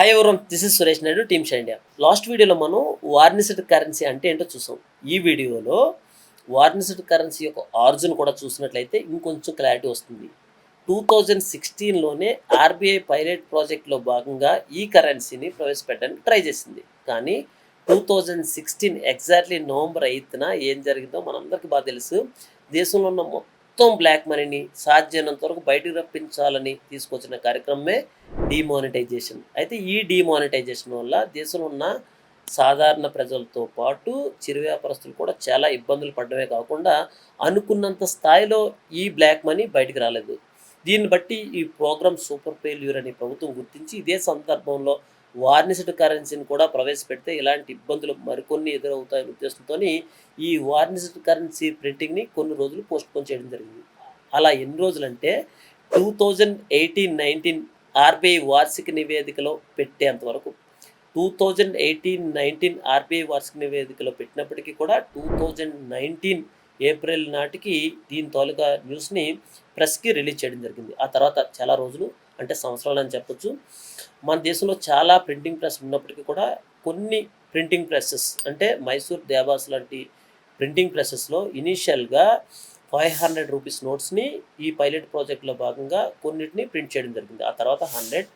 Hi everyone, this is Suresh Naidu, team shy India. Last వీడియోలో మనం వార్నిష్డ్ currency అంటే ఏంటో చూసాం. ఈ వీడియోలో వార్నిష్డ్ కరెన్సీ యొక్క ఆరిజిన్ కూడా చూసినట్లయితే ఇంకొంచెం క్లారిటీ వస్తుంది. 2016లోనే ఆర్బీఐ పైలట్ ప్రాజెక్ట్లో భాగంగా ఈ కరెన్సీని ప్రవేశపెట్టడానికి ట్రై చేసింది. కానీ 2016 ఎగ్జాక్ట్లీ నవంబర్ 8న ఏం జరిగిందో మనందరికీ బాగా తెలుసు. దేశంలో ఉన్న మొత్తం బ్లాక్ మనీని సాధ్యమైనంత వరకు బయటకు రప్పించాలని తీసుకొచ్చిన కార్యక్రమమే డీమానిటైజేషన్. అయితే ఈ డీమానిటైజేషన్ వల్ల దేశంలో ఉన్న సాధారణ ప్రజలతో పాటు చిరు వ్యాపారస్తులు కూడా చాలా ఇబ్బందులు పడడమే కాకుండా అనుకున్నంత స్థాయిలో ఈ బ్లాక్ మనీ బయటికి రాలేదు. దీన్ని బట్టి ఈ ప్రోగ్రామ్ సూపర్ ఫెయిల్యూర్ అని ప్రభుత్వం గుర్తించి ఇదే సందర్భంలో వార్నిష్డ్ కరెన్సీని కూడా ప్రవేశపెడితే ఇలాంటి ఇబ్బందులు మరికొన్ని ఎదురవుతాయనే ఉద్దేశంతోని ఈ వార్నిష్డ్ కరెన్సీ ప్రింటింగ్‌ని కొన్ని రోజులు పోస్ట్‌పోన్ చేయడం జరిగింది. అలా ఎన్ని రోజులంటే 2018-19 ఆర్‌బీఐ వార్షిక నివేదికలో పెట్టేంత వరకు. 2018-19 ఆర్‌బీఐ వార్షిక నివేదికలో పెట్టినప్పటికీ కూడా 2019 ఏప్రిల్ నాటికి దీని తాలూకా న్యూస్‌ని ప్రెస్‌కి రిలీజ్ చేయడం జరిగింది. ఆ తర్వాత చాలా రోజులు అంటే సంవత్సరాలని చెప్పొచ్చు. మన దేశంలో చాలా ప్రింటింగ్ ప్రెస్ ఉన్నప్పటికీ కూడా కొన్ని ప్రింటింగ్ ప్రెసెస్ అంటే మైసూర్ దేవాస్ లాంటి ప్రింటింగ్ ప్రెసెస్‌లో ఇనీషియల్‌గా రూ. 500 నోట్స్‌ని ఈ పైలట్ ప్రాజెక్ట్‌లో భాగంగా కొన్నిటిని ప్రింట్ చేయడం జరిగింది. ఆ తర్వాత 100,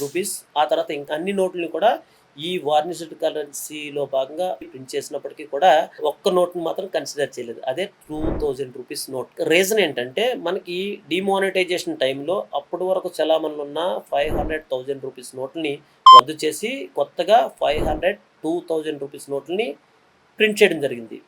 రూ. 10 ఆ తర్వాత ఇంకా అన్ని నోట్లని కూడా ఈ వార్నిష్డ్ కరెన్సీలో భాగంగా ప్రింట్ చేసినప్పటికీ కూడా ఒక్క నోట్‌ని మాత్రం కన్సిడర్ చేయలేదు. అదే రూ. 2000 నోట్. రీజన్ ఏంటంటే మనకి డీమానిటైజేషన్ టైంలో అప్పటి వరకు చలామణిలో ఉన్న రూ. 500,000 నోట్లని రద్దు చేసి కొత్తగా 500, రూ. 2000 నోట్లని ప్రింట్ చేయడం జరిగింది.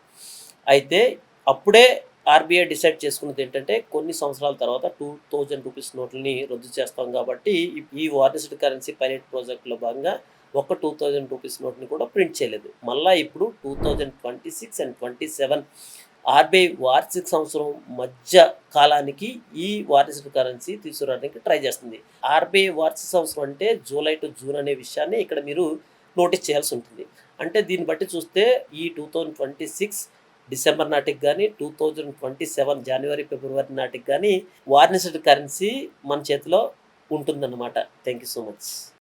అయితే అప్పుడే ఆర్బీఐ డిసైడ్ చేసుకున్నది ఏంటంటే కొన్ని సంవత్సరాల తర్వాత రూ. 2000 నోట్లని రద్దు చేస్తాం కాబట్టి ఈ వార్నిష్డ్ కరెన్సీ పైలట్ ప్రాజెక్ట్లో భాగంగా ఒక్క రూ. 2000 నోట్ని కూడా ప్రింట్ చేయలేదు. మళ్ళీ ఇప్పుడు 2026 అండ్ 27 ఆర్బీఐ వార్షిక సంవత్సరం మధ్య కాలానికి ఈ వార్నిష్డ్ కరెన్సీ తీసుకురావడానికి ట్రై చేస్తుంది. ఆర్బీఐ వార్షిక సంవత్సరం అంటే జూలై టు జూన్ అనే విషయాన్ని ఇక్కడ మీరు నోటీస్ చేయాల్సి ఉంటుంది. అంటే దీన్ని బట్టి చూస్తే ఈ 2026 డిసెంబర్ నాటికి కానీ 2027 జనవరి ఫిబ్రవరి నాటికి కానీ వార్నిష్డ్ కరెన్సీ మన చేతిలో ఉంటుందన్నమాట. Thank you so much.